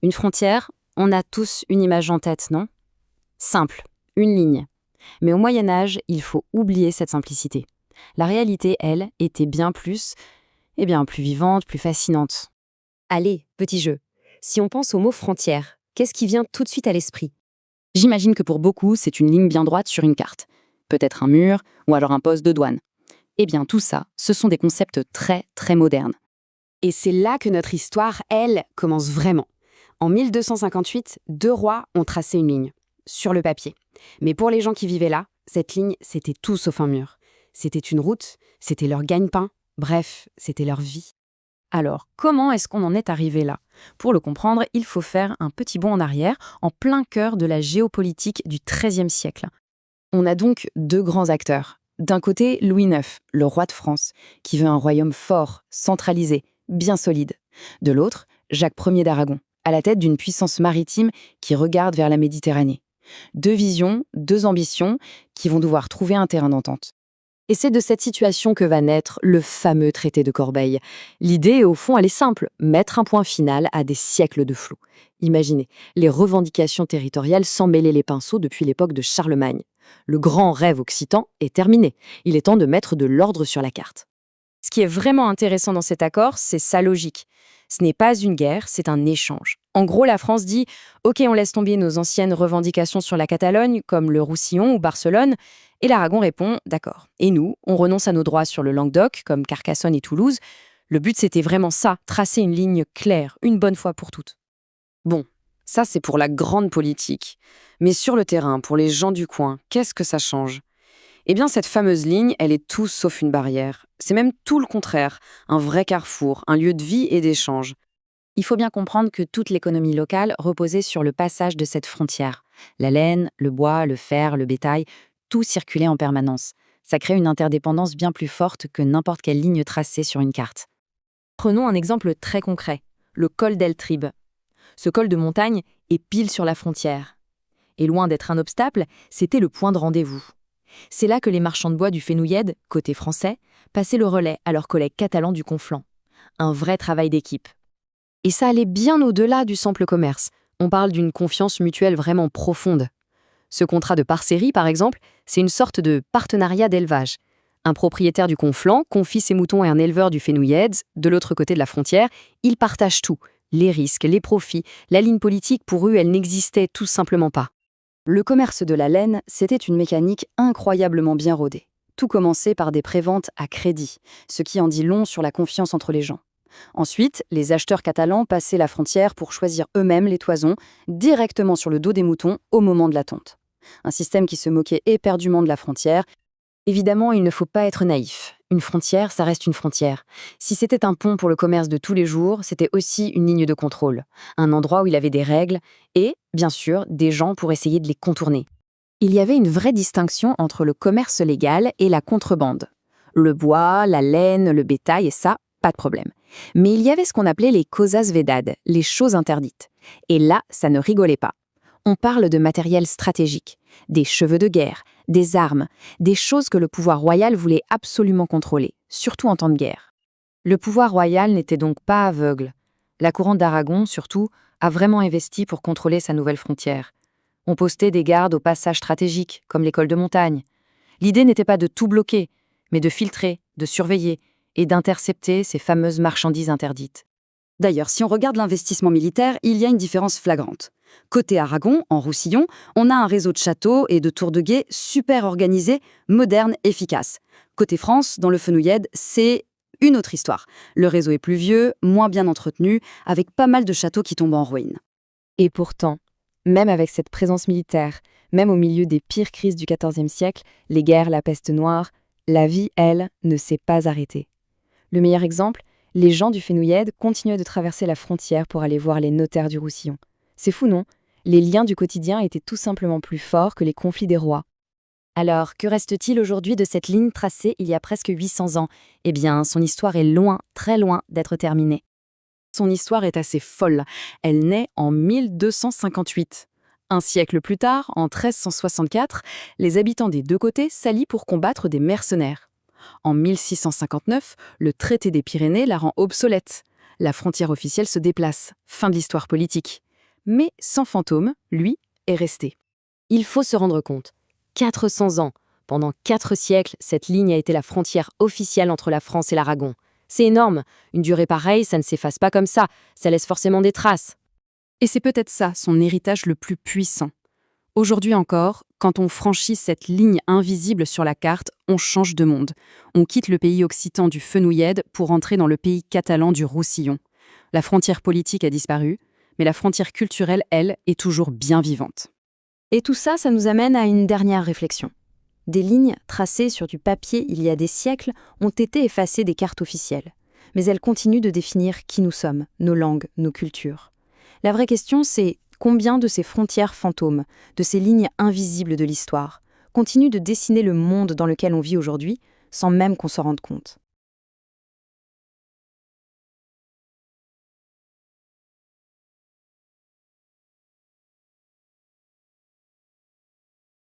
Une frontière, on a tous une image en tête, non? Simple, une ligne. Mais au Moyen Âge, il faut oublier cette simplicité. La réalité, elle, était plus vivante, plus fascinante. Allez, petit jeu. Si on pense au mot frontière, qu'est-ce qui vient tout de suite à l'esprit? J'imagine que pour beaucoup, c'est une ligne bien droite sur une carte. Peut-être un mur, ou alors un poste de douane. Eh bien, tout ça, ce sont des concepts très, très modernes. Et c'est là que notre histoire, elle, commence vraiment. En 1258, deux rois ont tracé une ligne, sur le papier. Mais pour les gens qui vivaient là, cette ligne, c'était tout sauf un mur. C'était une route, c'était leur gagne-pain, bref, c'était leur vie. Alors, comment est-ce qu'on en est arrivé là? Pour le comprendre, il faut faire un petit bond en arrière, en plein cœur de la géopolitique du XIIIe siècle. On a donc deux grands acteurs. D'un côté, Louis IX, le roi de France, qui veut un royaume fort, centralisé, bien solide. De l'autre, Jacques Ier d'Aragon, à la tête d'une puissance maritime qui regarde vers la Méditerranée. Deux visions, deux ambitions, qui vont devoir trouver un terrain d'entente. Et c'est de cette situation que va naître le fameux traité de Corbeil. L'idée, au fond, elle est simple, mettre un point final à des siècles de flou. Imaginez, les revendications territoriales sans mêler les pinceaux depuis l'époque de Charlemagne. Le grand rêve occitan est terminé. Il est temps de mettre de l'ordre sur la carte. Ce qui est vraiment intéressant dans cet accord, c'est sa logique. Ce n'est pas une guerre, c'est un échange. En gros, la France dit « Ok, on laisse tomber nos anciennes revendications sur la Catalogne, comme le Roussillon ou Barcelone », et l'Aragon répond « D'accord. Et nous, on renonce à nos droits sur le Languedoc, comme Carcassonne et Toulouse. » Le but, c'était vraiment ça, tracer une ligne claire, une bonne fois pour toutes. Bon, ça c'est pour la grande politique. Mais sur le terrain, pour les gens du coin, qu'est-ce que ça change? Eh bien, cette fameuse ligne, elle est tout sauf une barrière. C'est même tout le contraire, un vrai carrefour, un lieu de vie et d'échange. Il faut bien comprendre que toute l'économie locale reposait sur le passage de cette frontière. La laine, le bois, le fer, le bétail, tout circulait en permanence. Ça crée une interdépendance bien plus forte que n'importe quelle ligne tracée sur une carte. Prenons un exemple très concret, le col d'El Trib. Ce col de montagne est pile sur la frontière. Et loin d'être un obstacle, c'était le point de rendez-vous. C'est là que les marchands de bois du Fenouillède, côté français, passaient le relais à leurs collègues catalans du Conflent. Un vrai travail d'équipe. Et ça allait bien au-delà du simple commerce. On parle d'une confiance mutuelle vraiment profonde. Ce contrat de parcérie, par exemple, c'est une sorte de partenariat d'élevage. Un propriétaire du Conflent confie ses moutons à un éleveur du Fenouillède, de l'autre côté de la frontière. Ils partagent tout. Les risques, les profits, la ligne politique, pour eux, elle n'existait tout simplement pas. Le commerce de la laine, c'était une mécanique incroyablement bien rodée. Tout commençait par des préventes à crédit, ce qui en dit long sur la confiance entre les gens. Ensuite, les acheteurs catalans passaient la frontière pour choisir eux-mêmes les toisons, directement sur le dos des moutons au moment de la tonte. Un système qui se moquait éperdument de la frontière. Évidemment, il ne faut pas être naïf. Une frontière, ça reste une frontière. Si c'était un pont pour le commerce de tous les jours, c'était aussi une ligne de contrôle, un endroit où il y avait des règles et, bien sûr, des gens pour essayer de les contourner. Il y avait une vraie distinction entre le commerce légal et la contrebande. Le bois, la laine, le bétail, et ça, pas de problème. Mais il y avait ce qu'on appelait les cosas vedad, les choses interdites. Et là, ça ne rigolait pas. On parle de matériel stratégique, des cheveux de guerre, des armes, des choses que le pouvoir royal voulait absolument contrôler, surtout en temps de guerre. Le pouvoir royal n'était donc pas aveugle. La couronne d'Aragon, surtout, a vraiment investi pour contrôler sa nouvelle frontière. On postait des gardes aux passages stratégiques, comme l'école de montagne. L'idée n'était pas de tout bloquer, mais de filtrer, de surveiller et d'intercepter ces fameuses marchandises interdites. D'ailleurs, si on regarde l'investissement militaire, il y a une différence flagrante. Côté Aragon, en Roussillon, on a un réseau de châteaux et de tours de guet super organisé, moderne, efficace. Côté France, dans le Fenouillède, c'est une autre histoire. Le réseau est plus vieux, moins bien entretenu, avec pas mal de châteaux qui tombent en ruine. Et pourtant, même avec cette présence militaire, même au milieu des pires crises du XIVe siècle, les guerres, la peste noire, la vie, elle, ne s'est pas arrêtée. Le meilleur exemple, les gens du Fenouillède continuaient de traverser la frontière pour aller voir les notaires du Roussillon. C'est fou, non? Les liens du quotidien étaient tout simplement plus forts que les conflits des rois. Alors, que reste-t-il aujourd'hui de cette ligne tracée il y a presque 800 ans? Eh bien, son histoire est loin, très loin d'être terminée. Son histoire est assez folle. Elle naît en 1258. Un siècle plus tard, en 1364, les habitants des deux côtés s'allient pour combattre des mercenaires. En 1659, le traité des Pyrénées la rend obsolète. La frontière officielle se déplace. Fin de l'histoire politique. Mais sans fantôme, lui, est resté. Il faut se rendre compte. 400 ans. Pendant 4 siècles, cette ligne a été la frontière officielle entre la France et l'Aragon. C'est énorme. Une durée pareille, ça ne s'efface pas comme ça laisse forcément des traces. Et c'est peut-être ça, son héritage le plus puissant. Aujourd'hui encore, quand on franchit cette ligne invisible sur la carte, on change de monde. On quitte le pays occitan du Fenouillède pour entrer dans le pays catalan du Roussillon. La frontière politique a disparu, mais la frontière culturelle, elle, est toujours bien vivante. Et tout ça, ça nous amène à une dernière réflexion. Des lignes tracées sur du papier il y a des siècles ont été effacées des cartes officielles. Mais elles continuent de définir qui nous sommes, nos langues, nos cultures. La vraie question, c'est combien de ces frontières fantômes, de ces lignes invisibles de l'histoire, continuent de dessiner le monde dans lequel on vit aujourd'hui, sans même qu'on s'en rende compte.